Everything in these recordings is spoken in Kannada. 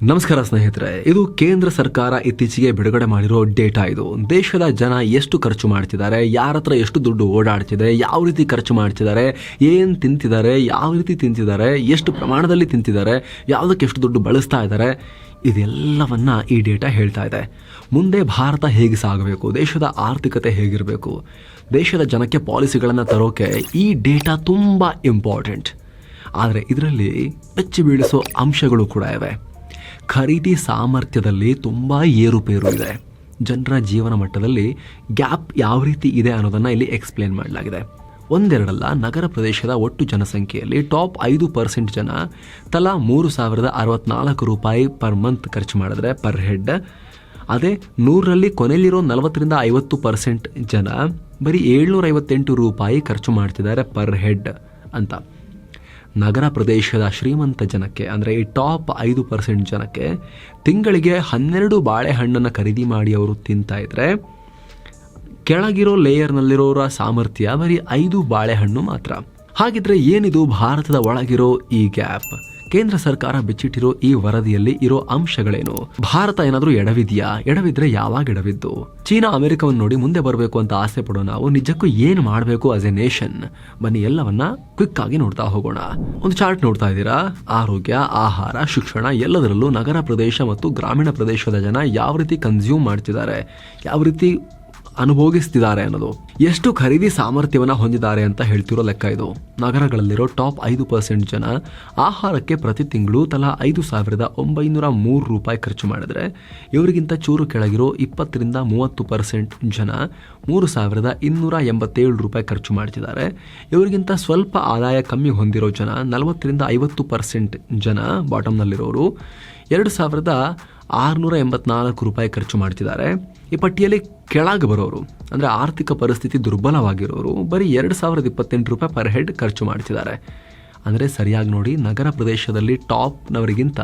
ನಮಸ್ಕಾರ ಸ್ನೇಹಿತರೆ, ಇದು ಕೇಂದ್ರ ಸರ್ಕಾರ ಇತ್ತೀಚೆಗೆ ಬಿಡುಗಡೆ ಮಾಡಿರೋ ಡೇಟಾ. ಇದು ದೇಶದ ಜನ ಎಷ್ಟು ಖರ್ಚು ಮಾಡ್ತಿದ್ದಾರೆ, ಯಾರ ಹತ್ರ ಎಷ್ಟು ದುಡ್ಡು ಓಡಾಡ್ತಿದೆ, ಯಾವ ರೀತಿ ಖರ್ಚು ಮಾಡ್ತಿದ್ದಾರೆ, ಏನು ತಿಂತಿದ್ದಾರೆ, ಯಾವ ರೀತಿ ತಿಂತಿದ್ದಾರೆ, ಎಷ್ಟು ಪ್ರಮಾಣದಲ್ಲಿ ತಿಂತಿದ್ದಾರೆ, ಯಾವುದಕ್ಕೆ ಎಷ್ಟು ದುಡ್ಡು ಬಳಸ್ತಾ ಇದ್ದಾರೆ, ಇದೆಲ್ಲವನ್ನ ಈ ಡೇಟಾ ಹೇಳ್ತಾ ಇದೆ. ಮುಂದೆ ಭಾರತ ಹೇಗೆ ಸಾಗಬೇಕು, ದೇಶದ ಆರ್ಥಿಕತೆ ಹೇಗಿರಬೇಕು, ದೇಶದ ಜನಕ್ಕೆ ಪಾಲಿಸಿಗಳನ್ನು ತರೋಕೆ ಈ ಡೇಟಾ ತುಂಬ ಇಂಪಾರ್ಟೆಂಟ್. ಆದರೆ ಇದರಲ್ಲಿ ಬೆಚ್ಚಿ ಬೀಳಿಸೋ ಅಂಶಗಳು ಕೂಡ ಇವೆ. ಖರೀದಿ ಸಾಮರ್ಥ್ಯದಲ್ಲಿ ತುಂಬ ಏರುಪೇರು ಇದೆ. ಜನರ ಜೀವನ ಮಟ್ಟದಲ್ಲಿ ಗ್ಯಾಪ್ ಯಾವ ರೀತಿ ಇದೆ ಅನ್ನೋದನ್ನು ಇಲ್ಲಿ ಎಕ್ಸ್ಪ್ಲೇನ್ ಮಾಡಲಾಗಿದೆ. ಒಂದೆರಡಲ್ಲ, ನಗರ ಪ್ರದೇಶದ ಒಟ್ಟು ಜನಸಂಖ್ಯೆಯಲ್ಲಿ ಟಾಪ್ 5% ಜನ ತಲಾ 3,064 ರೂಪಾಯಿ ಪರ್ ಮಂತ್ ಖರ್ಚು ಮಾಡಿದ್ರೆ ಪರ್ ಹೆಡ್. ಅದೇ 100ರಲ್ಲಿ ಕೊನೆಯಲ್ಲಿರೋ 40-50% ಜನ ಬರೀ 758 ರೂಪಾಯಿ ಖರ್ಚು ಮಾಡ್ತಿದ್ದಾರೆ ಪರ್ ಹೆಡ್ ಅಂತ. ನಗರ ಪ್ರದೇಶದ ಶ್ರೀಮಂತ ಜನಕ್ಕೆ ಅಂದರೆ ಈ ಟಾಪ್ 5% ಜನಕ್ಕೆ ತಿಂಗಳಿಗೆ 12 ಬಾಳೆಹಣ್ಣನ್ನು ಖರೀದಿ ಮಾಡಿ ಅವರು ತಿಂತಾ ಇದ್ರೆ, ಕೆಳಗಿರೋ ಲೇಯರ್ನಲ್ಲಿರೋರ ಸಾಮರ್ಥ್ಯ ಬರೀ 5 ಬಾಳೆಹಣ್ಣು ಮಾತ್ರ. ಹಾಗಿದ್ರೆ ಏನಿದು ಭಾರತದ ಒಳಗಿರೋ ಈ ಗ್ಯಾಪ್? ಕೇಂದ್ರ ಸರ್ಕಾರ ಬಿಚ್ಚಿಟ್ಟಿರೋ ಈ ವರದಿಯಲ್ಲಿ ಇರೋ ಅಂಶಗಳೇನು? ಭಾರತ ಏನಾದರೂ ಎಡವಿದ್ಯಾ? ಎಡವಿದ್ರೆ ಯಾವಾಗ ಎಡವಿದ್ದು? ಚೀನಾ ಅಮೆರಿಕವನ್ನು ನೋಡಿ ಮುಂದೆ ಬರಬೇಕು ಅಂತ ಆಸೆ ಪಡೋ ನಾವು ನಿಜಕ್ಕೂ ಏನು ಮಾಡಬೇಕು ಆಸ್ ಎ ನೇಷನ್? ಬನ್ನಿ ಎಲ್ಲವನ್ನ ಕ್ವಿಕ್ ಆಗಿ ನೋಡ್ತಾ ಹೋಗೋಣ. ಒಂದು ಚಾರ್ಟ್ ನೋಡ್ತಾ ಇದ್ದೀರಾ? ಆರೋಗ್ಯ, ಆಹಾರ, ಶಿಕ್ಷಣ ಎಲ್ಲದರಲ್ಲೂ ನಗರ ಪ್ರದೇಶ ಮತ್ತು ಗ್ರಾಮೀಣ ಪ್ರದೇಶದ ಜನ ಯಾವ ರೀತಿ ಕನ್ಸ್ಯೂಮ್ ಮಾಡ್ತಿದ್ದಾರೆ, ಯಾವ ರೀತಿ ಅನುಭೋಗಿಸ್ತಿದ್ದಾರೆ ಅನ್ನೋದು, ಎಷ್ಟು ಖರೀದಿ ಸಾಮರ್ಥ್ಯವನ್ನು ಹೊಂದಿದ್ದಾರೆ ಅಂತ ಹೇಳ್ತಿರೋ ಲೆಕ್ಕ ಇದು. ನಗರಗಳಲ್ಲಿರೋ ಟಾಪ್ 5% ಜನ ಆಹಾರಕ್ಕೆ ಪ್ರತಿ ತಿಂಗಳು ತಲಾ 5,903 ರೂಪಾಯಿ ಖರ್ಚು ಮಾಡಿದ್ರೆ, ಇವರಿಗಿಂತ ಚೂರು ಕೆಳಗಿರೋ 20-30% ಜನ 3,287 ರೂಪಾಯಿ ಖರ್ಚು ಮಾಡ್ತಿದ್ದಾರೆ. ಇವರಿಗಿಂತ ಸ್ವಲ್ಪ ಆದಾಯ ಕಮ್ಮಿ ಹೊಂದಿರೋ ಜನ 40-50% ಜನ ಬಾಟಮ್ನಲ್ಲಿರೋರು 2,684 ರೂಪಾಯಿ ಖರ್ಚು ಮಾಡ್ತಿದ್ದಾರೆ. ಈ ಪಟ್ಟಿಯಲ್ಲಿ ಕೆಳಗೆ ಬರೋರು ಅಂದರೆ ಆರ್ಥಿಕ ಪರಿಸ್ಥಿತಿ ದುರ್ಬಲವಾಗಿರೋರು ಬರೀ 2,028 ರೂಪಾಯಿ ಪರ್ ಹೆಡ್ ಖರ್ಚು ಮಾಡ್ತಿದ್ದಾರೆ. ಅಂದರೆ ಸರಿಯಾಗಿ ನೋಡಿ, ನಗರ ಪ್ರದೇಶದಲ್ಲಿ ಟಾಪ್ನವರಿಗಿಂತ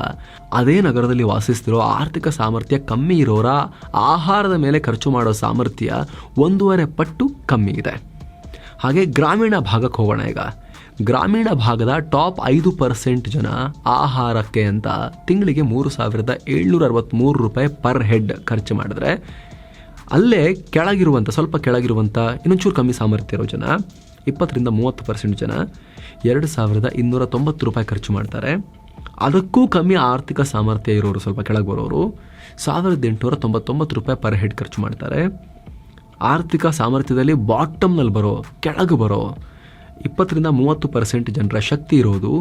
ಅದೇ ನಗರದಲ್ಲಿ ವಾಸಿಸ್ತಿರೋ ಆರ್ಥಿಕ ಸಾಮರ್ಥ್ಯ ಕಮ್ಮಿ ಇರೋರ ಆಹಾರದ ಮೇಲೆ ಖರ್ಚು ಮಾಡೋ ಸಾಮರ್ಥ್ಯ 1.5 ಪಟ್ಟು ಕಮ್ಮಿ ಇದೆ. ಹಾಗೆ ಗ್ರಾಮೀಣ ಭಾಗಕ್ಕೆ ಹೋಗೋಣ. ಈಗ ಗ್ರಾಮೀಣ ಭಾಗದ ಟಾಪ್ 5% ಜನ ಆಹಾರಕ್ಕೆ ಅಂತ ತಿಂಗಳಿಗೆ 3,763 ರೂಪಾಯಿ ಪರ್ ಹೆಡ್ ಖರ್ಚು ಮಾಡಿದ್ರೆ, ಅಲ್ಲೇ ಕೆಳಗಿರುವಂಥ ಸ್ವಲ್ಪ ಕೆಳಗಿರುವಂಥ ಇನ್ನೊಂಚೂರು ಕಮ್ಮಿ ಸಾಮರ್ಥ್ಯ ಇರೋ ಜನ 20-30% ಜನ 2,290 ರೂಪಾಯಿ ಖರ್ಚು ಮಾಡ್ತಾರೆ. ಅದಕ್ಕೂ ಕಮ್ಮಿ ಆರ್ಥಿಕ ಸಾಮರ್ಥ್ಯ ಇರೋರು, ಸ್ವಲ್ಪ ಕೆಳಗೆ ಬರೋರು 1,899 ರೂಪಾಯಿ ಪರ್ ಹೆಡ್ ಖರ್ಚು ಮಾಡ್ತಾರೆ. ಆರ್ಥಿಕ ಸಾಮರ್ಥ್ಯದಲ್ಲಿ ಬಾಟಮ್ನಲ್ಲಿ ಬರೋ, ಕೆಳಗೆ ಬರೋ 20-30% ಜನರ ಶಕ್ತಿ ಇರೋದು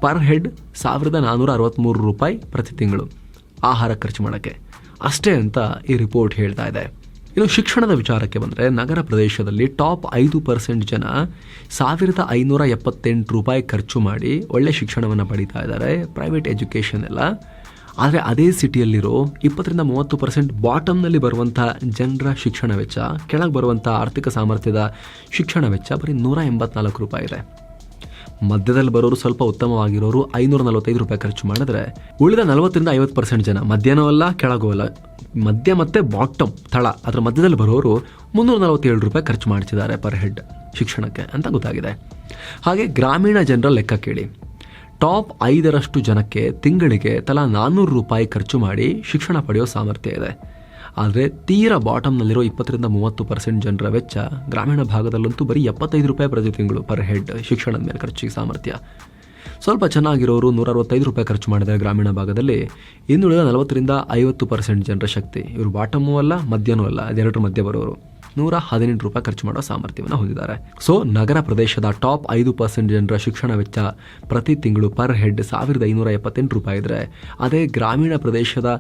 ಪರ್ ಹೆಡ್ 1,463 ರೂಪಾಯಿ ಪ್ರತಿ ತಿಂಗಳು ಆಹಾರ ಖರ್ಚು ಮಾಡೋಕ್ಕೆ ಅಷ್ಟೇ ಅಂತ ಈ ರಿಪೋರ್ಟ್ ಹೇಳ್ತಾ ಇದೆ. ಇನ್ನು ಶಿಕ್ಷಣದ ವಿಚಾರಕ್ಕೆ ಬಂದರೆ, ನಗರ ಪ್ರದೇಶದಲ್ಲಿ ಟಾಪ್ 5% ಜನ 1,578 ರೂಪಾಯಿ ಖರ್ಚು ಮಾಡಿ ಒಳ್ಳೆ ಶಿಕ್ಷಣವನ್ನು ಪಡೀತಾ ಇದ್ದಾರೆ, ಪ್ರೈವೇಟ್ ಎಜುಕೇಷನ್ ಎಲ್ಲ. ಆದರೆ ಅದೇ ಸಿಟಿಯಲ್ಲಿರೋ 20-30% ಬಾಟಮ್ನಲ್ಲಿ ಬರುವಂಥ ಜನರ ಶಿಕ್ಷಣ ವೆಚ್ಚ, ಕೆಳಗೆ ಬರುವಂಥ ಆರ್ಥಿಕ ಸಾಮರ್ಥ್ಯದ ಶಿಕ್ಷಣ ವೆಚ್ಚ ಬರೀ 184 ರೂಪಾಯಿ ಇದೆ. ಮಧ್ಯದಲ್ಲಿ ಬರೋರು, ಸ್ವಲ್ಪ ಉತ್ತಮವಾಗಿರೋರು 545 ರೂಪಾಯಿ ಖರ್ಚು ಮಾಡಿದ್ರೆ, ಉಳಿದ 40-50% ಜನ ಮಧ್ಯನೂ ಅಲ್ಲ ಕೆಳಗೂ ಅಲ್ಲ, ಮಧ್ಯ ಮತ್ತು ಬಾಟಮ್ ತಳ ಅದರ ಮಧ್ಯದಲ್ಲಿ ಬರೋರು 347 ರೂಪಾಯಿ ಖರ್ಚು ಮಾಡ್ತಿದ್ದಾರೆ ಪರ್ ಹೆಡ್ ಶಿಕ್ಷಣಕ್ಕೆ ಅಂತ ಗೊತ್ತಾಗಿದೆ. ಹಾಗೆ ಗ್ರಾಮೀಣ ಜನರ ಲೆಕ್ಕ ಕೇಳಿ. ಟಾಪ್ 5% ಜನಕ್ಕೆ ತಿಂಗಳಿಗೆ ತಲಾ 400 ರೂಪಾಯಿ ಖರ್ಚು ಮಾಡಿ ಶಿಕ್ಷಣ ಪಡೆಯೋ ಸಾಮರ್ಥ್ಯ ಇದೆ. ಆದರೆ ತೀರಾ ಬಾಟಮ್ನಲ್ಲಿರೋ 20-30% ಜನರ ವೆಚ್ಚ ಗ್ರಾಮೀಣ ಭಾಗದಲ್ಲಂತೂ ಬರೀ 75 ರೂಪಾಯಿ ಪ್ರತಿ ತಿಂಗಳು ಪರ್ ಹೆಡ್ ಶಿಕ್ಷಣದ ಮೇಲೆ ಖರ್ಚಿಗೆ ಸಾಮರ್ಥ್ಯ. ಸ್ವಲ್ಪ ಚೆನ್ನಾಗಿರೋರು 165 ರೂಪಾಯಿ ಖರ್ಚು ಮಾಡಿದರೆ ಗ್ರಾಮೀಣ ಭಾಗದಲ್ಲಿ, ಇನ್ನುಳಿದ 40-50% ಜನರ ಶಕ್ತಿ, ಇವರು ಬಾಟಮೂ ಅಲ್ಲ ಮಧ್ಯನೂ ಅಲ್ಲ, ಅದೆರಡರ ಮಧ್ಯೆ ಬರೋರು 118 ರೂಪಾಯಿ ಖರ್ಚು ಮಾಡೋ ಸಾಮರ್ಥ್ಯವನ್ನು ಹೊಂದಿದ್ದಾರೆ. ಸೊ ನಗರ ಪ್ರದೇಶದ ಟಾಪ್ 5% ಜನರ ಶಿಕ್ಷಣ ವೆಚ್ಚ ಪ್ರತಿ ತಿಂಗಳು ಪರ್ ಹೆಡ್ 1,578 ರೂಪಾಯಿ ಇದ್ರೆ, ಅದೇ ಗ್ರಾಮೀಣ ಪ್ರದೇಶದ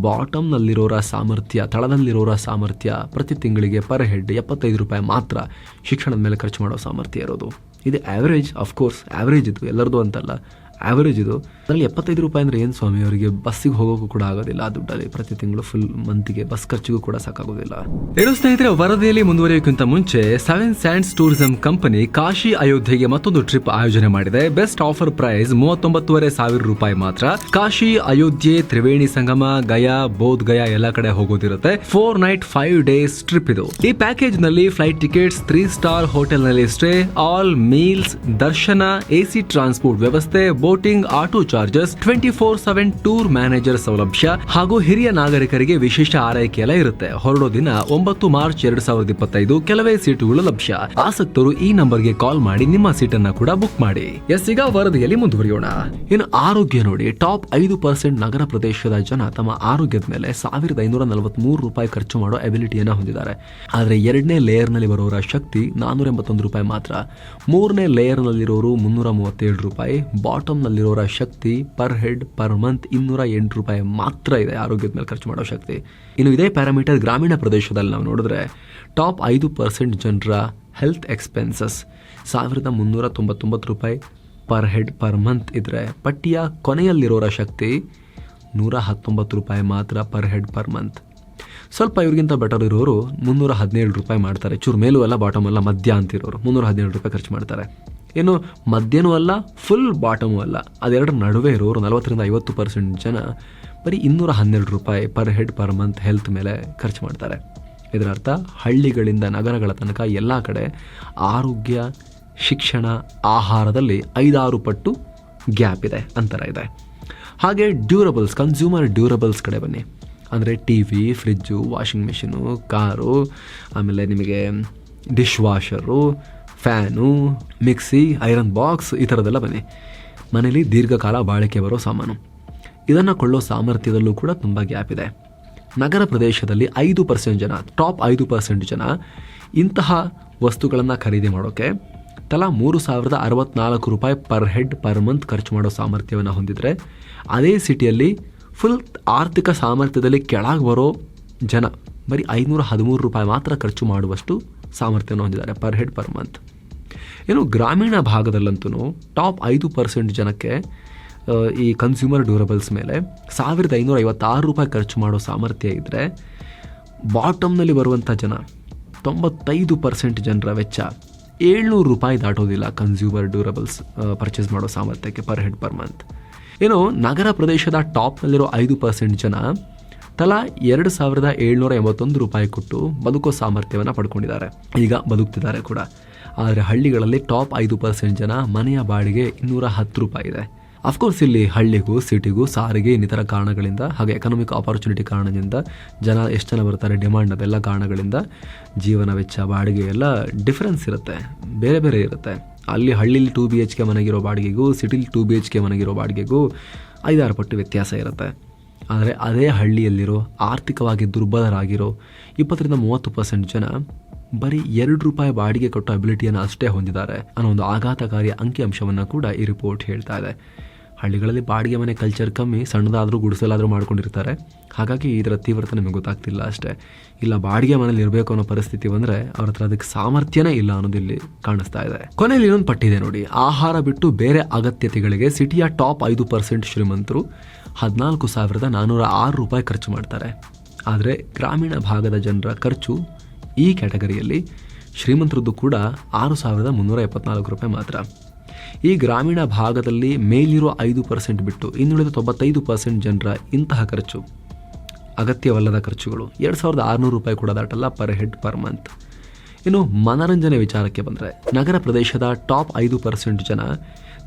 ಬಾಟಮ್ನಲ್ಲಿರೋರ ಸಾಮರ್ಥ್ಯ, ತಳದಲ್ಲಿರೋರ ಸಾಮರ್ಥ್ಯ ಪ್ರತಿ ತಿಂಗಳಿಗೆ ಪರ್ ಹೆಡ್ 75 ರೂಪಾಯಿ ಮಾತ್ರ ಶಿಕ್ಷಣದ ಮೇಲೆ ಖರ್ಚು ಮಾಡೋ ಸಾಮರ್ಥ್ಯ ಇರೋದು. ಇದು ಆ್ಯಾವ್ರೇಜ್, ಅಫ್ಕೋರ್ಸ್ ಆ್ಯಾವ್ರೇಜ್, ಇದು ಎಲ್ಲರದು ಅಂತಲ್ಲ, ಆ್ಯಾವ್ರೇಜ್ ಇದು. ಅದರಲ್ಲಿ 75 ರೂಪಾಯಿ ಅಂದರೆ ಏನು ಸ್ವಾಮಿ, ಅವರಿಗೆ ಬಸ್ಸಿಗೆ ಹೋಗೋಕ್ಕೂ ಕೂಡ ಆಗೋದಿಲ್ಲ ಆ ದುಡ್ಡಲ್ಲಿ, ಪ್ರತಿ ತಿಂಗಳು ಫುಲ್ ಮಂತಿಗೆ ಬಸ್ ಖರ್ಚಿಗೂ ಕೂಡ ಸಾಕಾಗೋದಿಲ್ಲ. ಏನು ಸ್ನೇಹಿತರೆ, ವರದಿಯಲ್ಲಿ ಮುಂದುವರಿಯೋಕ್ಕಿಂತ ಮುಂಚೆ 7 ಸ್ಯಾಂಡ್ಸ್ ಟೂರಿಸಂ ಕಂಪನಿ ಕಾಶಿ ಅಯೋಧ್ಯೆಗೆ ಮತ್ತೊಂದು ಟ್ರಿಪ್ ಆಯೋಜನೆ ಮಾಡಿದೆ. ಬೆಸ್ಟ್ ಆಫರ್ ಪ್ರೈಸ್ 39,500 ರೂಪಾಯಿ ಮಾತ್ರ. ಕಾಶಿ, ಅಯೋಧ್ಯೆ, ತ್ರಿವೇಣಿ ಸಂಗಮ, ಗಯಾ, ಬೋಧ್ ಗಯಾ ಎಲ್ಲ ಕಡೆ ಹೋಗೋದಿರುತ್ತೆ. 4 ನೈಟ್ 5 ಡೇಸ್ ಟ್ರಿಪ್ ಇದು. ಈ ಪ್ಯಾಕೇಜ್ ನಲ್ಲಿ ಫ್ಲೈಟ್ ಟಿಕೆಟ್ಸ್, 3 ಸ್ಟಾರ್ ಹೋಟೆಲ್ ನಲ್ಲಿ ಸ್ಟೇ, ಆಲ್ ಮೀಲ್ಸ್, ದರ್ಶನ, AC ಟ್ರಾನ್ಸ್ಪೋರ್ಟ್ ವ್ಯವಸ್ಥೆ, boating, auto charges, 24/7 tour manager ಸೌಲಭ್ಯ ಹಾಗೂ ಹಿರಿಯ ನಾಗರಿಕರಿಗೆ ವಿಶೇಷ ಆರೈಕೆ ಎಲ್ಲ ಇರುತ್ತೆ. ಹೊರಡೋ ದಿನ 9 ಮಾರ್ಚ್ 2025. ಕೆಲವೇ ಸೀಟುಗಳು ಲಭ್ಯ. ಆಸಕ್ತರು ಈ ನಂಬರ್ಗೆ ಕಾಲ್ ಮಾಡಿ ನಿಮ್ಮ ಸೀಟನ್ನ ಕೂಡ ಬುಕ್ ಮಾಡಿ. ಈಗ ವರದಿಯಲ್ಲಿ ಮುಂದುವರಿಯೋಣ. ಇನ್ನು ಆರೋಗ್ಯ ನೋಡಿ, ಟಾಪ್ 5% ನಗರ ಪ್ರದೇಶದ ಜನ ತಮ್ಮ ಆರೋಗ್ಯದ ಮೇಲೆ ₹1,543 ಖರ್ಚು ಮಾಡೋ ಎಬಿಲಿಟಿಯನ್ನ ಹೊಂದಿದ್ದಾರೆ. ಆದ್ರೆ 2ನೇ ಲೇಯರ್ ನಲ್ಲಿ ಬರೋರ ಶಕ್ತಿ ₹481 ಮಾತ್ರ. 3ನೇ ಲೇಯರ್ ನಲ್ಲಿರೋರು ₹337. ಬಾಟಮ್ ನಲ್ಲಿರೋರ ಶಕ್ತಿ ಪರ್ ಹೆಡ್ ಪರ್ ಮಂತ್ ₹208 ಮಾತ್ರ ಇದೆ ಆರೋಗ್ಯದ ಮೇಲೆ ಖರ್ಚು ಮಾಡೋ ಶಕ್ತಿ. ಇನ್ನು ಇದೇ ಪ್ಯಾರಾಮೀಟರ್ ಗ್ರಾಮೀಣ ಪ್ರದೇಶದಲ್ಲಿ ನಾವು ನೋಡಿದ್ರೆ ಟಾಪ್ 5% ಜನರ health expenses ₹1,399 per head per month ಇದ್ರೆ ಪಟ್ಟಿಯ ಕೊನೆಯಲ್ಲಿರೋರ ಶಕ್ತಿ ₹119 ಮಾತ್ರ ಪರ್ ಹೆಡ್ ಪರ್ ಮಂತ್. ಸ್ವಲ್ಪ ಇವ್ರಿಗಿಂತ ಬೆಟರ್ ಇರೋರು ₹317 ಮಾಡ್ತಾರೆ. ಚೂರು ಮೇಲೂ ಅಲ್ಲ ಬಾಟಮ್ ಅಲ್ಲ, ಮಧ್ಯ ಅಂತಿರೋರು ₹317 ಖರ್ಚು ಮಾಡ್ತಾರೆ. ಏನು ಮಧ್ಯನೂ ಅಲ್ಲ, ಫುಲ್ ಬಾಟಮೂ ಅಲ್ಲ, ಅದೆರಡರ ನಡುವೆ ಇರೋರು 40-50% ಜನ ಬರೀ ₹212 per head per month health ಮೇಲೆ ಖರ್ಚು ಮಾಡ್ತಾರೆ. ಇದರ ಅರ್ಥ ಹಳ್ಳಿಗಳಿಂದ ನಗರಗಳ ತನಕ ಎಲ್ಲ ಕಡೆ ಆರೋಗ್ಯ, ಶಿಕ್ಷಣ, ಆಹಾರದಲ್ಲಿ 5-6 ಪಟ್ಟು ಗ್ಯಾಪ್ ಇದೆ, ಅಂತರ ಇದೆ. ಹಾಗೆ ಡ್ಯೂರಬಲ್ಸ್, ಕನ್ಸ್ಯೂಮರ್ ಡ್ಯೂರಬಲ್ಸ್ ಕಡೆ ಬನ್ನಿ. ಅಂದರೆ TV, fridge, washing machine, car, ಆಮೇಲೆ ನಿಮಗೆ dish washer, fan, mixie, iron box, ಈ ಥರದ್ದೆಲ್ಲ ಬನ್ನಿ. ಮನೇಲಿ ದೀರ್ಘಕಾಲ ಬಾಳಿಕೆ ಬರೋ ಸಾಮಾನು, ಇದನ್ನು ಕೊಳ್ಳೋ ಸಾಮರ್ಥ್ಯದಲ್ಲೂ ಕೂಡ ತುಂಬ ಗ್ಯಾಪ್ ಇದೆ. ನಗರ ಪ್ರದೇಶದಲ್ಲಿ 5% ಜನ, ಟಾಪ್ 5% ಜನ ಇಂತಹ ವಸ್ತುಗಳನ್ನು ಖರೀದಿ ಮಾಡೋಕ್ಕೆ ತಲಾ ₹3,064 ಪರ್ ಹೆಡ್ ಪರ್ ಮಂತ್ ಖರ್ಚು ಮಾಡೋ ಸಾಮರ್ಥ್ಯವನ್ನು ಹೊಂದಿದರೆ, ಅದೇ ಸಿಟಿಯಲ್ಲಿ ಫುಲ್ ಆರ್ಥಿಕ ಸಾಮರ್ಥ್ಯದಲ್ಲಿ ಕೆಳಗೆ ಬರೋ ಜನ ಬರೀ ₹513 ಮಾತ್ರ ಖರ್ಚು ಮಾಡುವಷ್ಟು ಸಾಮರ್ಥ್ಯವನ್ನು ಹೊಂದಿದ್ದಾರೆ ಪರ್ ಹೆಡ್ ಪರ್ ಮಂತ್. ಏನು ಗ್ರಾಮೀಣ ಭಾಗದಲ್ಲಂತೂ ಟಾಪ್ 5% ಜನಕ್ಕೆ ಈ ಕನ್ಸ್ಯೂಮರ್ ಡ್ಯೂರಬಲ್ಸ್ ಮೇಲೆ ₹1,556 ಖರ್ಚು ಮಾಡೋ ಸಾಮರ್ಥ್ಯ ಇದ್ದರೆ, ಬಾಟಮ್ನಲ್ಲಿ ಬರುವಂಥ ಜನ 95% ಜನರ ವೆಚ್ಚ ₹700 ದಾಟೋದಿಲ್ಲ ಕನ್ಸ್ಯೂಮರ್ ಡ್ಯೂರಬಲ್ಸ್ ಪರ್ಚೇಸ್ ಮಾಡೋ ಸಾಮರ್ಥ್ಯಕ್ಕೆ ಪರ್ ಹೆಡ್ ಪರ್ ಮಂತ್. ಏನು ನಗರ ಪ್ರದೇಶದ ಟಾಪ್ನಲ್ಲಿರೋ 5% ಜನ ತಲಾ ₹2,781 ಕೊಟ್ಟು ಬದುಕೋ ಸಾಮರ್ಥ್ಯವನ್ನು ಪಡ್ಕೊಂಡಿದ್ದಾರೆ, ಈಗ ಬದುಕ್ತಿದ್ದಾರೆ ಕೂಡ. ಆದರೆ ಹಳ್ಳಿಗಳಲ್ಲಿ ಟಾಪ್ 5% ಜನ ಮನೆಯ ಬಾಡಿಗೆ ₹210 ಇದೆ. ಅಫ್ಕೋರ್ಸ್ ಇಲ್ಲಿ ಹಳ್ಳಿಗೂ ಸಿಟಿಗೂ ಸಾರಿಗೆ ಇನ್ನಿತರ ಕಾರಣಗಳಿಂದ ಹಾಗೆ ಎಕನಾಮಿಕ್ ಆಪರ್ಚುನಿಟಿ ಕಾರಣದಿಂದ ಜನ ಎಷ್ಟು ಜನ ಬರ್ತಾರೆ, ಡಿಮಾಂಡ್, ಅದೆಲ್ಲ ಕಾರಣಗಳಿಂದ ಜೀವನ ವೆಚ್ಚ, ಬಾಡಿಗೆ ಎಲ್ಲ ಡಿಫ್ರೆನ್ಸ್ ಇರುತ್ತೆ, ಬೇರೆ ಬೇರೆ ಇರುತ್ತೆ. ಅಲ್ಲಿ ಹಳ್ಳಿಲಿ 2 BHK ಮನೆಗಿರೋ ಬಾಡಿಗೆಗೂ ಸಿಟಿಲಿ 2 BHK ಮನೆಗಿರೋ ಬಾಡಿಗೆಗೂ 5-6 ಪಟ್ಟು ವ್ಯತ್ಯಾಸ ಇರುತ್ತೆ. ಆದರೆ ಅದೇ ಹಳ್ಳಿಯಲ್ಲಿರೋ ಆರ್ಥಿಕವಾಗಿ ದುರ್ಬಲರಾಗಿರೋ 20-30% ಜನ ಬರೀ ₹2 ಬಾಡಿಗೆ ಕೊಟ್ಟು ಅಬಿಲಿಟಿಯನ್ನು ಅಷ್ಟೇ ಹೊಂದಿದ್ದಾರೆ ಅನ್ನೋ ಒಂದು ಆಘಾತಕಾರಿ ಅಂಕಿಅಂಶವನ್ನು ಕೂಡ ಈ ರಿಪೋರ್ಟ್ ಹೇಳ್ತಾ ಇದೆ. ಹಳ್ಳಿಗಳಲ್ಲಿ ಬಾಡಿಗೆ ಮನೆ ಕಲ್ಚರ್ ಕಮ್ಮಿ, ಸಣ್ಣದಾದರೂ ಗುಡಿಸಲಾದರೂ ಮಾಡ್ಕೊಂಡಿರ್ತಾರೆ. ಹಾಗಾಗಿ ಇದರ ತೀವ್ರತೆ ನಮಗೆ ಗೊತ್ತಾಗ್ತಿಲ್ಲ ಅಷ್ಟೇ. ಇಲ್ಲ ಬಾಡಿಗೆ ಮನೇಲಿ ಇರಬೇಕು ಅನ್ನೋ ಪರಿಸ್ಥಿತಿ ಬಂದರೆ ಅವ್ರ ಹತ್ರ ಅದಕ್ಕೆ ಸಾಮರ್ಥ್ಯನೇ ಇಲ್ಲ ಅನ್ನೋದಿಲ್ಲಿ ಕಾಣಿಸ್ತಾ ಇದೆ. ಕೊನೆಯಲ್ಲಿ ಇನ್ನೊಂದು ಪಟ್ಟಿದೆ ನೋಡಿ, ಆಹಾರ ಬಿಟ್ಟು ಬೇರೆ ಅಗತ್ಯತೆಗಳಿಗೆ ಸಿಟಿಯ ಟಾಪ್ 5% ಶ್ರೀಮಂತರು ₹14,406 ಖರ್ಚು ಮಾಡ್ತಾರೆ. ಆದರೆ ಗ್ರಾಮೀಣ ಭಾಗದ ಜನರ ಖರ್ಚು ಈ ಕ್ಯಾಟಗರಿಯಲ್ಲಿ ಶ್ರೀಮಂತರದ್ದು ಕೂಡ ₹6,374 ಮಾತ್ರ. ಈ ಗ್ರಾಮೀಣ ಭಾಗದಲ್ಲಿ ಮೇಲಿರೋ 5% ಬಿಟ್ಟು ಇನ್ನುಳಿದ 95% ಜನರ ಇಂತಹ ಖರ್ಚು, ಅಗತ್ಯವಲ್ಲದ ಖರ್ಚುಗಳು ₹2,600 ಕೂಡ ದಾಟಲ್ಲ ಪರ್ ಹೆಡ್ ಪರ್ ಮಂತ್. ಇನ್ನು ಮನರಂಜನೆ ವಿಚಾರಕ್ಕೆ ಬಂದರೆ, ನಗರ ಪ್ರದೇಶದ ಟಾಪ್ 5% ಜನ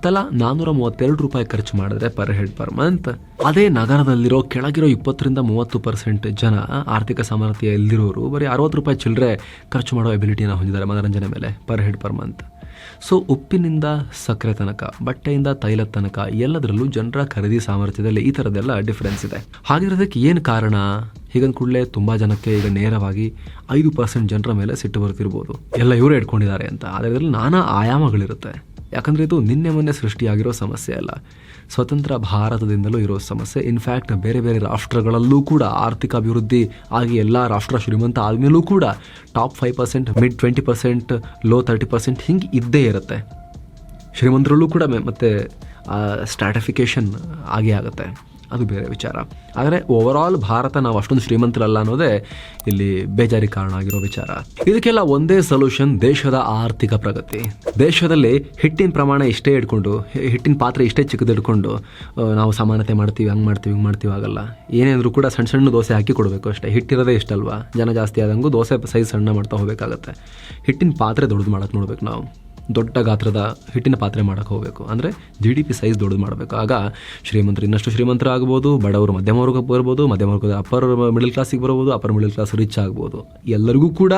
ತಲಾ ₹432 ಖರ್ಚು ಮಾಡಿದ್ರೆ ಪರ್ ಹೆಡ್ ಪರ್ ಮಂತ್. ಅದೇ ನಗರದಲ್ಲಿರೋ ಕೆಳಗಿರೋ 20-30% ಜನ ಆರ್ಥಿಕ ಸಾಮರ್ಥ್ಯ ಇಲ್ದಿರೋರು ಬರೀ ₹60 ಚಿಲ್ಲರೆ ಖರ್ಚು ಮಾಡೋ ಎಬಿಲಿಟಿಯನ್ನು ಹೊಂದಿದ್ದಾರೆ ಮನರಂಜನೆ ಮೇಲೆ per head per month. So ಉಪ್ಪಿನಿಂದ ಸಕ್ಕರೆ ತನಕ, ಬಟ್ಟೆಯಿಂದ ತೈಲದ ತನಕ ಎಲ್ಲದರಲ್ಲೂ ಜನರ ಖರೀದಿ ಸಾಮರ್ಥ್ಯದಲ್ಲಿ ಈ ಥರದ್ದೆಲ್ಲ ಡಿಫ್ರೆನ್ಸ್ ಇದೆ. ಹಾಗಿರೋದಕ್ಕೆ ಏನು ಕಾರಣ? ಹೀಗಂದ ಕೂಡಲೇ ತುಂಬ ಜನಕ್ಕೆ ಈಗ ನೇರವಾಗಿ 5% ಜನರ ಮೇಲೆ ಸಿಟ್ಟು ಬರ್ತಿರ್ಬೋದು, ಎಲ್ಲ ಇವರೇ ಇಟ್ಕೊಂಡಿದ್ದಾರೆ ಅಂತ. ಆದರೆ ಇದರಲ್ಲಿ ನಾನಾ ಆಯಾಮಗಳಿರುತ್ತೆ. ಯಾಕಂದರೆ ಇದು ನಿನ್ನೆ ಮೊನ್ನೆ ಸೃಷ್ಟಿಯಾಗಿರೋ ಸಮಸ್ಯೆ ಅಲ್ಲ, ಸ್ವತಂತ್ರ ಭಾರತದಿಂದಲೂ ಇರೋ ಸಮಸ್ಯೆ. ಇನ್ಫ್ಯಾಕ್ಟ್ ಬೇರೆ ಬೇರೆ ರಾಷ್ಟ್ರಗಳಲ್ಲೂ ಕೂಡ ಆರ್ಥಿಕ ಅಭಿವೃದ್ಧಿ ಆಗಿ ಎಲ್ಲ ರಾಷ್ಟ್ರ ಶ್ರೀಮಂತ ಆದಮೇಲೂ ಕೂಡ ಟಾಪ್ 5%, ಮಿಡ್ 20%, ಲೋ 30% ಹಿಂಗೆ ಇದ್ದೇ ಇರುತ್ತೆ. ಶ್ರೀಮಂತರಲ್ಲೂ ಕೂಡ ಮತ್ತೆ ಸ್ಟ್ರಾಟಿಫಿಕೇಷನ್ ಆಗೇ ಆಗುತ್ತೆ, ಅದು ಬೇರೆ ವಿಚಾರ. ಆದರೆ ಓವರಾಲ್ ಭಾರತ ನಾವು ಅಷ್ಟೊಂದು ಶ್ರೀಮಂತರಲ್ಲ ಅನ್ನೋದೇ ಇಲ್ಲಿ ಬೇಜಾರಿ ಕಾರಣ ಆಗಿರೋ ವಿಚಾರ. ಇದಕ್ಕೆಲ್ಲ ಒಂದೇ ಸೊಲ್ಯೂಷನ್, ದೇಶದ ಆರ್ಥಿಕ ಪ್ರಗತಿ. ದೇಶದಲ್ಲಿ ಹಿಟ್ಟಿನ ಪ್ರಮಾಣ ಇಷ್ಟೇ ಇಟ್ಕೊಂಡು, ಹಿಟ್ಟಿನ ಪಾತ್ರೆ ಇಷ್ಟೇ ಚಿಕ್ಕದಿಡ್ಕೊಂಡು ನಾವು ಸಮಾನತೆ ಮಾಡ್ತೀವಿ, ಹಂಗೆ ಮಾಡ್ತೀವಿ, ಹಿಂಗೆ ಮಾಡ್ತೀವಿ ಆಗಲ್ಲ. ಏನೇಂದ್ರೂ ಕೂಡ ಸಣ್ಣ ಸಣ್ಣ ದೋಸೆ ಹಾಕಿ ಕೊಡಬೇಕು ಅಷ್ಟೇ. ಹಿಟ್ಟಿರೋದೇ ಇಷ್ಟಲ್ವಾ, ಜನ ಜಾಸ್ತಿ ಆದಂಗೂ ದೋಸೆ ಸೈಜ್ ಸಣ್ಣ ಮಾಡ್ತಾ ಹೋಗಬೇಕಾಗತ್ತೆ. ಹಿಟ್ಟಿನ ಪಾತ್ರೆ ದೊಡ್ಡದು ಮಾಡೋಕ್ಕೆ ನೋಡ್ಬೇಕು ನಾವು. ದೊಡ್ಡ ಗಾತ್ರದ ಹಿಟ್ಟಿನ ಪಾತ್ರೆ ಮಾಡೋಕ್ಕೆ ಹೋಗಬೇಕು. ಅಂದರೆ GDP ಸೈಜ್ ದೊಡ್ಡದು ಮಾಡಬೇಕು. ಆಗ ಶ್ರೀಮಂತರು ಇನ್ನಷ್ಟು ಶ್ರೀಮಂತರು ಆಗ್ಬೋದು, ಬಡವರು ಮಧ್ಯಮ ವರ್ಗಕ್ಕೆ ಬರ್ಬೋದು, ಮಧ್ಯಮ ವರ್ಗದ ಅಪ್ಪರ್ ಮಿಡಲ್ ಕ್ಲಾಸಿಗೆ ಬರ್ಬೋದು, ಅಪ್ಪರ್ ಮಿಡಲ್ ಕ್ಲಾಸ್ ರಿಚ್ ಆಗ್ಬೋದು. ಎಲ್ಲರಿಗೂ ಕೂಡ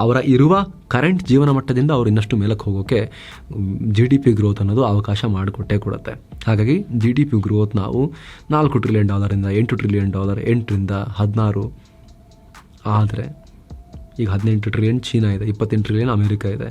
ಅವರ ಇರುವ ಕರೆಂಟ್ ಜೀವನ ಮಟ್ಟದಿಂದ ಅವ್ರು ಇನ್ನಷ್ಟು ಮೇಲಕ್ಕೆ ಹೋಗೋಕ್ಕೆ GDP ಗ್ರೋತ್ ಅನ್ನೋದು ಅವಕಾಶ ಮಾಡಿಕೊಟ್ಟೇ ಕೊಡುತ್ತೆ. ಹಾಗಾಗಿ GDP ಗ್ರೋತ್ ನಾವು $4 ಟ್ರಿಲಿಯನ್ $8 ಟ್ರಿಲಿಯನ್, 8ರಿಂದ 16 ಆದರೆ ಈಗ 18 ಟ್ರಿಲಿಯನ್ ಚೀನಾ ಇದೆ, 28 ಟ್ರಿಲಿಯನ್ ಅಮೆರಿಕ ಇದೆ.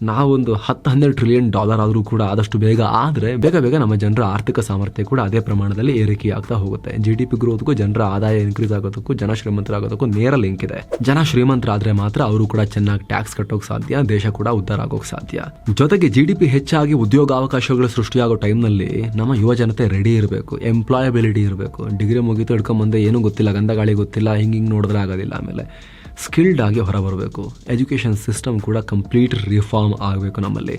ನಾವೊಂದು 10-12 ಟ್ರಿಲಿಯನ್ ಡಾಲರ್ ಆದರೂ ಕೂಡ ಆದಷ್ಟು ಬೇಗ ಆದರೆ ಬೇಗ ನಮ್ಮ ಜನರ ಆರ್ಥಿಕ ಸಾಮರ್ಥ್ಯ ಕೂಡ ಅದೇ ಪ್ರಮಾಣದಲ್ಲಿ ಏರಿಕೆಯಾಗ್ತಾ ಹೋಗುತ್ತೆ. GDP ಗ್ರೋತ್ಗೂ ಜನರ ಆದಾಯ ಇನ್ಕ್ರೀಸ್ ಆಗೋದಕ್ಕೂ ಜನ ಶ್ರೀಮಂತರಾಗೋದಕ್ಕೂ ನೇರ ಲಿಂಕ್ ಇದೆ. ಜನ ಶ್ರೀಮಂತರಾದರೆ ಮಾತ್ರ ಅವರು ಕೂಡ ಚೆನ್ನಾಗಿ ಟ್ಯಾಕ್ಸ್ ಕಟ್ಟೋಕೆ ಸಾಧ್ಯ, ದೇಶ ಕೂಡ ಉದ್ಧಾರ ಆಗೋಕೆ ಸಾಧ್ಯ. ಜೊತೆಗೆ GDP ಹೆಚ್ಚಾಗಿ ಉದ್ಯೋಗಾವಕಾಶಗಳು ಸೃಷ್ಟಿಯಾಗೋ ಟೈಮ್ನಲ್ಲಿ ನಮ್ಮ ಯುವ ಜನತೆ ರೆಡಿ ಇರಬೇಕು, ಎಂಪ್ಲಾಯಬಿಲಿಟಿ ಇರಬೇಕು. ಡಿಗ್ರಿ ಮುಗಿತು ಹಿಡ್ಕೊಂಬಂದೆ ಏನೂ ಗೊತ್ತಿಲ್ಲ, ಗಂಧ ಗಾಳಿ ಗೊತ್ತಿಲ್ಲ, ಹಿಂಗೆ ನೋಡಿದ್ರೆ ಆಗೋದಿಲ್ಲ. ಆಮೇಲೆ ಸ್ಕಿಲ್ಡ್ ಆಗಿ ಹೊರಬರಬೇಕು. ಎಜುಕೇಷನ್ ಸಿಸ್ಟಮ್ ಕೂಡ ಕಂಪ್ಲೀಟ್ ರಿಫಾರ್ಮ್ ಆಗಬೇಕು. ನಮ್ಮಲ್ಲಿ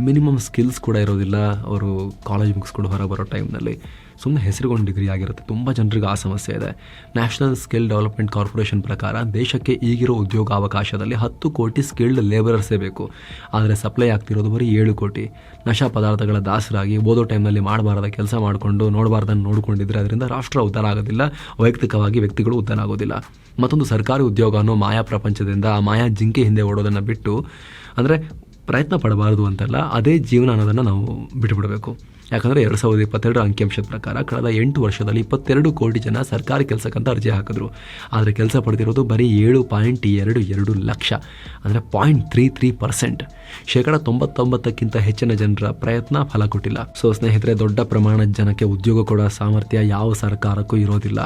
ಮಿನಿಮಮ್ ಸ್ಕಿಲ್ಸ್ ಕೂಡ ಇರೋದಿಲ್ಲ. ಅವರು ಕಾಲೇಜ್ ಮುಗಿಸ್ಕೊಂಡು ಹೊರಬರೋ ಟೈಮ್ನಲ್ಲಿ ಸುಮ್ಮನೆ ಹೆಸರುಗೊಂಡು ಡಿಗ್ರಿ ಆಗಿರುತ್ತೆ. ತುಂಬ ಜನರಿಗೆ ಆ ಸಮಸ್ಯೆ ಇದೆ. ನ್ಯಾಷನಲ್ ಸ್ಕಿಲ್ ಡೆವಲಪ್ಮೆಂಟ್ ಕಾರ್ಪೊರೇಷನ್ ಪ್ರಕಾರ ದೇಶಕ್ಕೆ ಈಗಿರೋ ಉದ್ಯೋಗಾವಕಾಶದಲ್ಲಿ 10 ಕೋಟಿ ಸ್ಕಿಲ್ಡ್ ಲೇಬರರ್ಸೇ ಬೇಕು. ಆದರೆ ಸಪ್ಲೈ ಆಗ್ತಿರೋದು ಬರೀ 7 ಕೋಟಿ. ನಶಾ ಪದಾರ್ಥಗಳ ದಾಸರಾಗಿ ಓದೋ ಟೈಮ್ನಲ್ಲಿ ಮಾಡಬಾರ್ದ ಕೆಲಸ ಮಾಡಿಕೊಂಡು ನೋಡಬಾರ್ದನ್ನು ನೋಡಿಕೊಂಡಿದ್ರೆ ಅದರಿಂದ ರಾಷ್ಟ್ರ ಉದ್ಧಾರ ಆಗೋದಿಲ್ಲ, ವೈಯಕ್ತಿಕವಾಗಿ ವ್ಯಕ್ತಿಗಳು ಉದ್ಧಾರ ಆಗೋದಿಲ್ಲ. ಮತ್ತೊಂದು ಸರ್ಕಾರಿ ಉದ್ಯೋಗ ಅನ್ನೋ ಮಾಯಾ ಪ್ರಪಂಚದಿಂದ ಆ ಮಾಯಾ ಜಿಂಕೆ ಹಿಂದೆ ಓಡೋದನ್ನು ಬಿಟ್ಟು, ಅಂದರೆ ಪ್ರಯತ್ನ ಪಡಬಾರ್ದು ಅಂತಲ್ಲ, ಅದೇ ಜೀವನ ಅನ್ನೋದನ್ನು ನಾವು ಬಿಟ್ಟುಬಿಡಬೇಕು. ಯಾಕಂದರೆ 2022 ಅಂಕಿಅಂಶದ ಪ್ರಕಾರ ಕಳೆದ 8 ವರ್ಷದಲ್ಲಿ 22 ಕೋಟಿ ಜನ ಸರ್ಕಾರಿ ಕೆಲಸಕ್ಕಂತ ಅರ್ಜಿ ಹಾಕಿದ್ರು. ಆದರೆ ಕೆಲಸ ಪಡೆದಿರೋದು ಬರೀ 7.22 ಲಕ್ಷ, ಅಂದರೆ 0.33%. 99%ಕ್ಕಿಂತ ಹೆಚ್ಚಿನ ಜನರ ಪ್ರಯತ್ನ ಫಲ ಕೊಟ್ಟಿಲ್ಲ. ಸೊ ಸ್ನೇಹಿತರೆ, ದೊಡ್ಡ ಪ್ರಮಾಣದ ಜನಕ್ಕೆ ಉದ್ಯೋಗ ಕೊಡೋ ಸಾಮರ್ಥ್ಯ ಯಾವ ಸರ್ಕಾರಕ್ಕೂ ಇರೋದಿಲ್ಲ.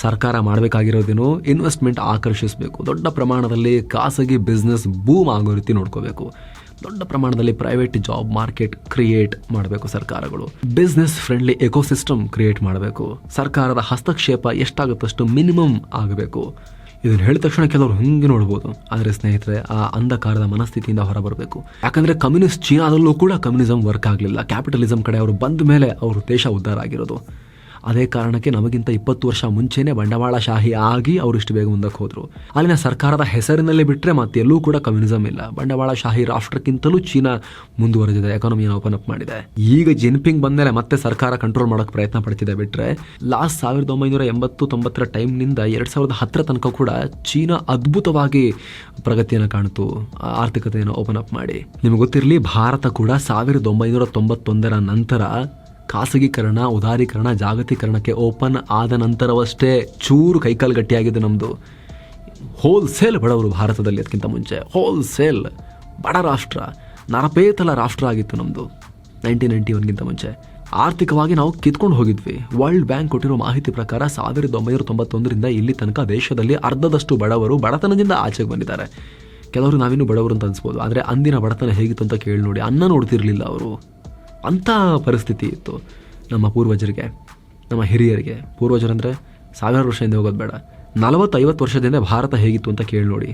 ಸರ್ಕಾರ ಮಾಡಬೇಕಾಗಿರೋದೇನು, ಇನ್ವೆಸ್ಟ್ಮೆಂಟ್ ಆಕರ್ಷಿಸಬೇಕು. ದೊಡ್ಡ ಪ್ರಮಾಣದಲ್ಲಿ ಖಾಸಗಿ ಬಿಸ್ನೆಸ್ ಬೂಮ್ ಆಗೋ ರೀತಿ ನೋಡ್ಕೋಬೇಕು. ದೊಡ್ಡ ಪ್ರಮಾಣದಲ್ಲಿ ಪ್ರೈವೇಟ್ ಜಾಬ್ ಮಾರ್ಕೆಟ್ ಕ್ರಿಯೇಟ್ ಮಾಡಬೇಕು. ಸರ್ಕಾರಗಳು ಬಿಸ್ನೆಸ್ ಫ್ರೆಂಡ್ಲಿ ಎಕೋಸಿಸ್ಟಮ್ ಕ್ರಿಯೇಟ್ ಮಾಡಬೇಕು. ಸರ್ಕಾರದ ಹಸ್ತಕ್ಷೇಪ ಎಷ್ಟಾಗುತ್ತಷ್ಟು ಮಿನಿಮಮ್ ಆಗಬೇಕು. ಇದನ್ನು ಹೇಳಿದ ತಕ್ಷಣ ಕೆಲವರು ಹಿಂಗೆ ನೋಡ್ಬೋದು. ಆದರೆ ಸ್ನೇಹಿತರೆ, ಆ ಅಂಧಕಾರದ ಮನಸ್ಥಿತಿಯಿಂದ ಹೊರಬರಬೇಕು. ಯಾಕಂದರೆ ಕಮ್ಯುನಿಸ್ಟ್ ಚೀನಾದಲ್ಲೂ ಕೂಡ ಕಮ್ಯುನಿಸಮ್ ವರ್ಕ್ ಆಗಲಿಲ್ಲ. ಕ್ಯಾಪಿಟಲಿಸಮ್ ಕಡೆ ಅವರು ಬಂದ ಮೇಲೆ ಅವರು ದೇಶ ಉದ್ಧಾರ ಆಗಿರೋದು. ಅದೇ ಕಾರಣಕ್ಕೆ ನಮಗಿಂತ 20 ವರ್ಷ ಮುಂಚೆನೇ ಬಂಡವಾಳಶಾಹಿ ಆಗಿ ಅವರು ಇಷ್ಟು ಬೇಗ ಮುಂದಕ್ಕೆ ಹೋದರು. ಅಲ್ಲಿನ ಸರ್ಕಾರದ ಹೆಸರಿನಲ್ಲಿ ಬಿಟ್ಟರೆ ಮತ್ತೆ ಎಲ್ಲೂ ಕೂಡ ಕಮ್ಯುನಿಸಮ್ ಇಲ್ಲ. ಬಂಡವಾಳಶಾಹಿ ರಾಷ್ಟ್ರಕ್ಕಿಂತಲೂ ಚೀನಾ ಮುಂದುವರೆದಿದೆ, ಎಕಾನಮಿಯನ್ನು ಓಪನ್ ಅಪ್ ಮಾಡಿದೆ. ಈಗ ಜಿನ್ಪಿಂಗ್ ಬಂದಮೇಲೆ ಮತ್ತೆ ಸರ್ಕಾರ ಕಂಟ್ರೋಲ್ ಮಾಡೋಕ್ಕೆ ಪ್ರಯತ್ನ ಪಡ್ತಿದೆ. ಬಿಟ್ಟರೆ ಲಾಸ್ಟ್ 1980-90 ಟೈಮ್ನಿಂದ 2010 ತನಕ ಕೂಡ ಚೀನಾ ಅದ್ಭುತವಾಗಿ ಪ್ರಗತಿಯನ್ನು ಕಾಣಿತು, ಆರ್ಥಿಕತೆಯನ್ನು ಓಪನ್ ಅಪ್ ಮಾಡಿ. ನಿಮಗೆ ಗೊತ್ತಿರಲಿ, ಭಾರತ ಕೂಡ 1991 ನಂತರ ಖಾಸಗೀಕರಣ, ಉದಾರೀಕರಣ, ಜಾಗತೀಕರಣಕ್ಕೆ ಓಪನ್ ಆದ ನಂತರವಷ್ಟೇ ಚೂರು ಕೈಕಾಲು ಗಟ್ಟಿಯಾಗಿದೆ ನಮ್ಮದು. ಹೋಲ್ಸೇಲ್ ಬಡವರು ಭಾರತದಲ್ಲಿ. ಅದಕ್ಕಿಂತ ಮುಂಚೆ ಹೋಲ್ಸೇಲ್ ಬಡ ರಾಷ್ಟ್ರ, ನರಪೇತಲ ರಾಷ್ಟ್ರ ಆಗಿತ್ತು ನಮ್ಮದು 1991ಗಿಂತ ಮುಂಚೆ. ಆರ್ಥಿಕವಾಗಿ ನಾವು ಕಿತ್ಕೊಂಡು ಹೋಗಿದ್ವಿ. ವರ್ಲ್ಡ್ ಬ್ಯಾಂಕ್ ಕೊಟ್ಟಿರೋ ಮಾಹಿತಿ ಪ್ರಕಾರ 1991ರಿಂದ ಇಲ್ಲಿ ತನಕ ದೇಶದಲ್ಲಿ ಅರ್ಧದಷ್ಟು ಬಡವರು ಬಡತನದಿಂದ ಆಚೆಗೆ ಬಂದಿದ್ದಾರೆ. ಕೆಲವರು ನಾವಿನ್ನೂ ಬಡವರು ಅಂತ ಅನ್ಸ್ಬೋದು, ಆದರೆ ಅಂದಿನ ಬಡತನ ಹೇಗಿತ್ತು ಅಂತ ಕೇಳಿ ನೋಡಿ. ಅನ್ನ ನೋಡ್ತಿರ್ಲಿಲ್ಲ ಅವರು. ಅಂಥ ಪರಿಸ್ಥಿತಿ ಇತ್ತು ನಮ್ಮ ಪೂರ್ವಜರಿಗೆ, ನಮ್ಮ ಹಿರಿಯರಿಗೆ. ಪೂರ್ವಜರಂದರೆ 1000 ವರ್ಷದಿಂದ ಹೋಗೋದು ಬೇಡ, 40-50 ವರ್ಷದಿಂದ ಭಾರತ ಹೇಗಿತ್ತು ಅಂತ ಕೇಳಿ ನೋಡಿ.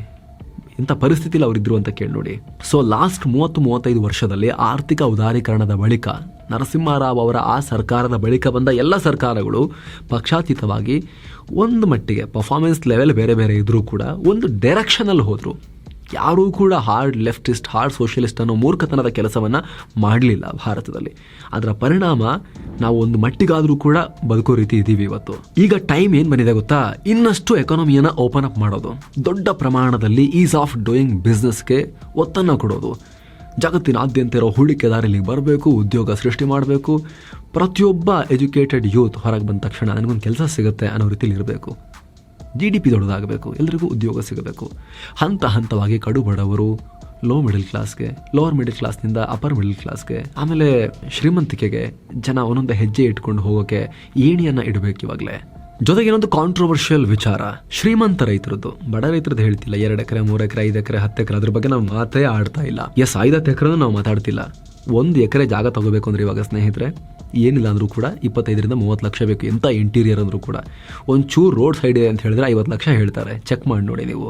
ಇಂಥ ಪರಿಸ್ಥಿತಿಲಿ ಅವರಿದ್ದರು ಅಂತ ಕೇಳಿ ನೋಡಿ. ಸೊ ಲಾಸ್ಟ್ 30-35 ವರ್ಷದಲ್ಲಿ ಆರ್ಥಿಕ ಉದಾರೀಕರಣದ ಬಳಿಕ, ನರಸಿಂಹರಾವ್ ಅವರ ಆ ಸರ್ಕಾರದ ಬಳಿಕ ಬಂದ ಎಲ್ಲ ಸರ್ಕಾರಗಳು ಪಕ್ಷಾತೀತವಾಗಿ ಒಂದು ಮಟ್ಟಿಗೆ ಪರ್ಫಾರ್ಮೆನ್ಸ್ ಲೆವೆಲ್ ಬೇರೆ ಬೇರೆ ಇದ್ದರೂ ಕೂಡ ಒಂದು ಡೈರೆಕ್ಷನಲ್ಲಿ ಹೋದರು. ಯಾರೂ ಕೂಡ ಹಾರ್ಡ್ ಲೆಫ್ಟಿಸ್ಟ್, ಹಾರ್ಡ್ ಸೋಷಿಯಲಿಸ್ಟ್ ಅನ್ನೋ ಮೂರ್ಖತನದ ಕೆಲಸವನ್ನು ಮಾಡಲಿಲ್ಲ ಭಾರತದಲ್ಲಿ. ಅದರ ಪರಿಣಾಮ ನಾವು ಒಂದು ಮಟ್ಟಿಗಾದರೂ ಕೂಡ ಬದುಕೋ ರೀತಿ ಇದ್ದೀವಿ ಇವತ್ತು. ಈಗ ಟೈಮ್ ಏನು ಬಂದಿದೆ ಗೊತ್ತಾ? ಇನ್ನಷ್ಟು ಎಕಾನಮಿಯನ್ನು ಓಪನ್ ಅಪ್ ಮಾಡೋದು, ದೊಡ್ಡ ಪ್ರಮಾಣದಲ್ಲಿ ಈಸ್ ಆಫ್ ಡೂಯಿಂಗ್ ಬಿಸ್ನೆಸ್ಗೆ ಒತ್ತನ್ನು ಕೊಡೋದು. ಜಗತ್ತಿನಾದ್ಯಂತ ಇರೋ ಹೂಡಿಕೆದಾರರಿಗೆ ಬರಬೇಕು, ಉದ್ಯೋಗ ಸೃಷ್ಟಿ ಮಾಡಬೇಕು. ಪ್ರತಿಯೊಬ್ಬ ಎಜುಕೇಟೆಡ್ ಯೂತ್ ಹೊರಗೆ ಬಂದ ತಕ್ಷಣ ನನಗೊಂದು ಕೆಲಸ ಸಿಗುತ್ತೆ ಅನ್ನೋ ರೀತಿಲಿ ಇರಬೇಕು. GDP ದೊಡ್ಡದಾಗಬೇಕು, ಎಲ್ಲರಿಗೂ ಉದ್ಯೋಗ ಸಿಗಬೇಕು. ಹಂತ ಹಂತವಾಗಿ ಕಡು ಬಡವರು ಲೋ ಮಿಡಲ್ ಕ್ಲಾಸ್ಗೆ, ಲೋವರ್ ಮಿಡಲ್ ಕ್ಲಾಸ್ನಿಂದ ಅಪ್ಪರ್ ಮಿಡಲ್ ಕ್ಲಾಸ್ಗೆ, ಆಮೇಲೆ ಶ್ರೀಮಂತಿಕೆಗೆ ಜನ ಒಂದೊಂದು ಹೆಜ್ಜೆ ಇಟ್ಕೊಂಡು ಹೋಗೋಕ್ಕೆ ಏಣಿಯನ್ನು ಇಡಬೇಕು ಇವಾಗಲೇ. ಜೊತೆಗೆ ಇನ್ನೊಂದು ಕಾಂಟ್ರವರ್ಷಿಯಲ್ ವಿಚಾರ, ಶ್ರೀಮಂತ ರೈತರದ್ದು. ಬಡ ರೈತರದ್ದು ಹೇಳ್ತಿಲ್ಲ. 2 ಎಕರೆ 3 ಎಕರೆ 5 ಎಕರೆ 10 ಎಕರೆ ಅದ್ರ ಬಗ್ಗೆ ನಾವು ಮಾತೇ ಆಡ್ತಾ ಇಲ್ಲ. 5 ಎಕರೆ ನಾವು ಮಾತಾಡ್ತಿಲ್ಲ. 1 ಎಕರೆ ಜಾಗ ತಗೋಬೇಕು ಅಂದರೆ ಇವಾಗ ಸ್ನೇಹಿತರೆ ಏನಿಲ್ಲ ಅಂದರೂ ಕೂಡ 25-30 ಲಕ್ಷ ಬೇಕು. ಎಂಥ ಇಂಟೀರಿಯರ್ ಅಂದರೂ ಕೂಡ. ಒಂಚೂರು ರೋಡ್ ಸೈಡ್ ಇದೆ ಅಂತ ಹೇಳಿದ್ರೆ 50 ಲಕ್ಷ ಹೇಳ್ತಾರೆ. ಚೆಕ್ ಮಾಡಿ ನೋಡಿ ನೀವು.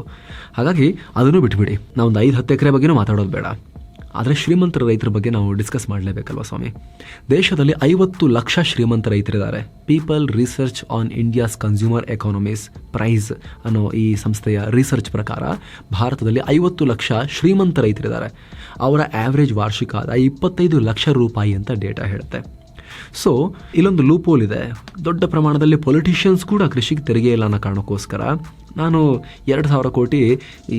ಹಾಗಾಗಿ ಅದನ್ನು ಬಿಟ್ಬಿಡಿ. ನಾವು ಒಂದು 5-10 ಎಕರೆ ಬಗ್ಗೆನೂ ಮಾತಾಡೋದು ಬೇಡ. ಆದರೆ ಶ್ರೀಮಂತರ ರೈತರ ಬಗ್ಗೆ ನಾವು ಡಿಸ್ಕಸ್ ಮಾಡಲೇಬೇಕಲ್ವ ಸ್ವಾಮಿ. ದೇಶದಲ್ಲಿ 50 ಲಕ್ಷ ಶ್ರೀಮಂತ ರೈತರಿದ್ದಾರೆ. People research on India's consumer economies price ಅನ್ನೋ ಈ ಸಂಸ್ಥೆಯ ರಿಸರ್ಚ್ ಪ್ರಕಾರ ಭಾರತದಲ್ಲಿ 50 ಲಕ್ಷ ಶ್ರೀಮಂತ ರೈತರಿದ್ದಾರೆ. ಅವರ ಆ್ಯಾವ್ರೇಜ್ ವಾರ್ಷಿಕ ಆದಾಯ 25 ಲಕ್ಷ ರೂಪಾಯಿ ಅಂತ ಡೇಟಾ ಹೇಳುತ್ತೆ. ಸೊ ಇಲ್ಲೊಂದು ಲೂಪೋಲ್ ಇದೆ. ದೊಡ್ಡ ಪ್ರಮಾಣದಲ್ಲಿ ಪೊಲಿಟಿಷಿಯನ್ಸ್ ಕೂಡ ಕೃಷಿಗೆ ತೆರಿಗೆ ಇಲ್ಲ ಅನ್ನೋ ಕಾರಣಕ್ಕೋಸ್ಕರ ನಾನು 2,000 ಕೋಟಿ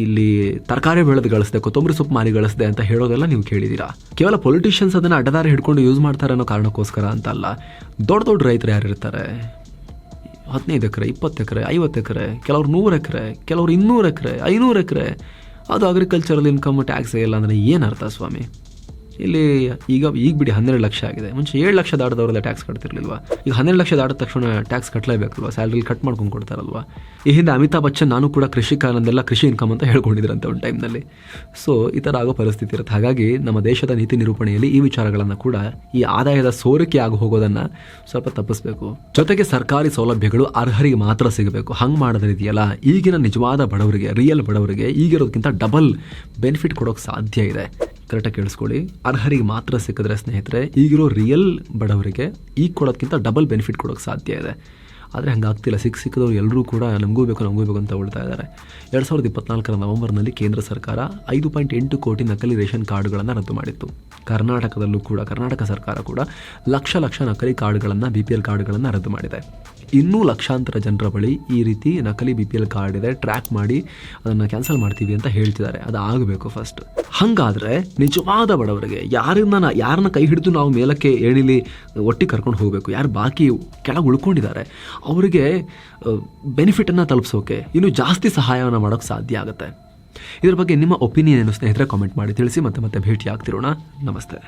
ಇಲ್ಲಿ ತರಕಾರಿ ಬೆಳೆದು ಗಳಿಸಿದೆ, ಕೊತ್ತಂಬರಿ ಸೊಪ್ಪು ಮಾರಿ ಗಳಿಸಿದೆ ಅಂತ ಹೇಳೋದೆಲ್ಲ ನೀವು ಕೇಳಿದ್ದೀರಾ. ಕೇವಲ ಪೊಲಿಟಿಷಿಯನ್ಸ್ ಅದನ್ನು ಅಡ್ಡದಾರಿ ಹಿಡ್ಕೊಂಡು ಯೂಸ್ ಮಾಡ್ತಾರೆ ಅನ್ನೋ ಕಾರಣಕ್ಕೋಸ್ಕರ ಅಂತಲ್ಲ. ದೊಡ್ಡ ದೊಡ್ಡ ರೈತರು ಯಾರಿರ್ತಾರೆ, 15 ಎಕರೆ, 20 ಎಕರೆ, 50 ಎಕರೆ, ಕೆಲವ್ರು 100 ಎಕರೆ, ಕೆಲವ್ರು 200 ಎಕರೆ, 500 ಎಕರೆ, ಅದು ಅಗ್ರಿಕಲ್ಚರಲ್ ಇನ್ಕಮ್ ಟ್ಯಾಕ್ಸ್ ಇಲ್ಲ ಅಂದರೆ ಏನರ್ಥ ಸ್ವಾಮಿ? ಇಲ್ಲಿ ಈಗ ಬಿಡಿ 12 ಲಕ್ಷ ಆಗಿದೆ. ಮುಂಚೆ 7 ಲಕ್ಷ ದಾಟದವರೆಲ್ಲ ಟ್ಯಾಕ್ಸ್ ಕಟ್ತಿರ್ಲಿಲ್ವಾ? ಈಗ 12 ಲಕ್ಷ ದಾಟಿದ ತಕ್ಷಣ ಟ್ಯಾಕ್ಸ್ ಕಟ್ಟಲೇಬೇಕಲ್ವ? ಸ್ಯಾಲ್ರಿಲಿ ಕಟ್ ಮಾಡ್ಕೊಂಡು ಕೊಡ್ತಾರಲ್ವಾ? ಈ ಹಿಂದೆ ಅಮಿತಾಬ್ ಬಚ್ಚನ್ ನಾನು ಕೂಡ ಕೃಷಿಕನಂದೆಲ್ಲ ಕೃಷಿ ಇನ್ಕಮ್ ಅಂತ ಹೇಳ್ಕೊಂಡಿದ್ರಂತೆ ಒಂದು ಟೈಮ್ನಲ್ಲಿ. ಸೊ ಈ ಥರ ಆಗೋ ಪರಿಸ್ಥಿತಿ ಇರುತ್ತೆ. ಹಾಗಾಗಿ ನಮ್ಮ ದೇಶದ ನೀತಿ ನಿರೂಪಣೆಯಲ್ಲಿ ಈ ವಿಚಾರಗಳನ್ನು ಕೂಡ, ಈ ಆದಾಯದ ಸೋರಿಕೆ ಆಗಿ ಹೋಗೋದನ್ನು ಸ್ವಲ್ಪ ತಪ್ಪಿಸ್ಬೇಕು. ಜೊತೆಗೆ ಸರ್ಕಾರಿ ಸೌಲಭ್ಯಗಳು ಅರ್ಹರಿಗೆ ಮಾತ್ರ ಸಿಗಬೇಕು. ಹಂಗೆ ಮಾಡೋದ್ರಿದೆಯಲ್ಲ, ಈಗಿನ ನಿಜವಾದ ಬಡವರಿಗೆ, ರಿಯಲ್ ಬಡವರಿಗೆ ಈಗಿರೋದಕ್ಕಿಂತ ಡಬಲ್ ಬೆನಿಫಿಟ್ ಕೊಡೋಕ್ಕೆ ಸಾಧ್ಯ ಇದೆ. ಕರೆಕ್ಟಾಗಿ ಕೇಳಿಸ್ಕೊಳ್ಳಿ, ಅರ್ಹರಿಗೆ ಮಾತ್ರ ಸಿಕ್ಕಿದ್ರೆ ಸ್ನೇಹಿತರೆ, ಈಗಿರೋ ರಿಯಲ್ ಬಡವರಿಗೆ ಈಗ ಕೊಡೋದಕ್ಕಿಂತ ಡಬಲ್ ಬೆನಿಫಿಟ್ ಕೊಡೋಕ್ಕೆ ಸಾಧ್ಯ ಇದೆ. ಆದರೆ ಹಂಗಾಗ್ತಿಲ್ಲ. ಸಿಕ್ಕಿದವರು ಎಲ್ಲರೂ ಕೂಡ ನಮಗೂ ಬೇಕು ಅಂತ ಹೊಳ್ತಾ ಇದ್ದಾರೆ. 2024 ನವೆಂಬರ್ನಲ್ಲಿ ಕೇಂದ್ರ ಸರ್ಕಾರ 5.8 ಕೋಟಿ ನಕಲಿ ರೇಷನ್ ಕಾರ್ಡ್ಗಳನ್ನು ರದ್ದು ಮಾಡಿತ್ತು. ಕರ್ನಾಟಕದಲ್ಲೂ ಕೂಡ ಕರ್ನಾಟಕ ಸರ್ಕಾರ ಕೂಡ ಲಕ್ಷ ನಕಲಿ ಕಾರ್ಡ್ಗಳನ್ನು, BPL ಕಾರ್ಡ್ಗಳನ್ನು ರದ್ದು ಮಾಡಿದೆ. ಇನ್ನೂ ಲಕ್ಷಾಂತರ ಜನರ ಬಳಿ ಈ ರೀತಿ ನಕಲಿ BPL ಕಾರ್ಡ್ ಇದೆ, ಟ್ರ್ಯಾಕ್ ಮಾಡಿ ಅದನ್ನು ಕ್ಯಾನ್ಸಲ್ ಮಾಡ್ತೀವಿ ಅಂತ ಹೇಳ್ತಿದ್ದಾರೆ. ಅದು ಆಗಬೇಕು ಫಸ್ಟ್. ಹಾಗಾದರೆ ನಿಜವಾದ ಬಡವರಿಗೆ, ಯಾರನ್ನ ಕೈ ಹಿಡಿದು ನಾವು ಮೇಲಕ್ಕೆ ಏಣಿಲಿ ಒಟ್ಟಿಗೆ ಕರ್ಕೊಂಡು ಹೋಗಬೇಕು, ಯಾರು ಬಾಕಿ ಕೆಳಗೆ ಉಳ್ಕೊಂಡಿದ್ದಾರೆ ಅವರಿಗೆ ಬೆನಿಫಿಟನ್ನು ತಲುಪಿಸೋಕೆ ಇನ್ನೂ ಜಾಸ್ತಿ ಸಹಾಯವನ್ನು ಮಾಡೋಕ್ಕೆ ಸಾಧ್ಯ ಆಗುತ್ತೆ. ಇದ್ರ ಬಗ್ಗೆ ನಿಮ್ಮ ಒಪಿನಿಯನ್ ಏನು ಸ್ನೇಹಿತರೆ? ಕಾಮೆಂಟ್ ಮಾಡಿ ತಿಳಿಸಿ. ಮತ್ತೆ ಭೇಟಿ ಆಗ್ತಿರೋಣ. ನಮಸ್ತೆ.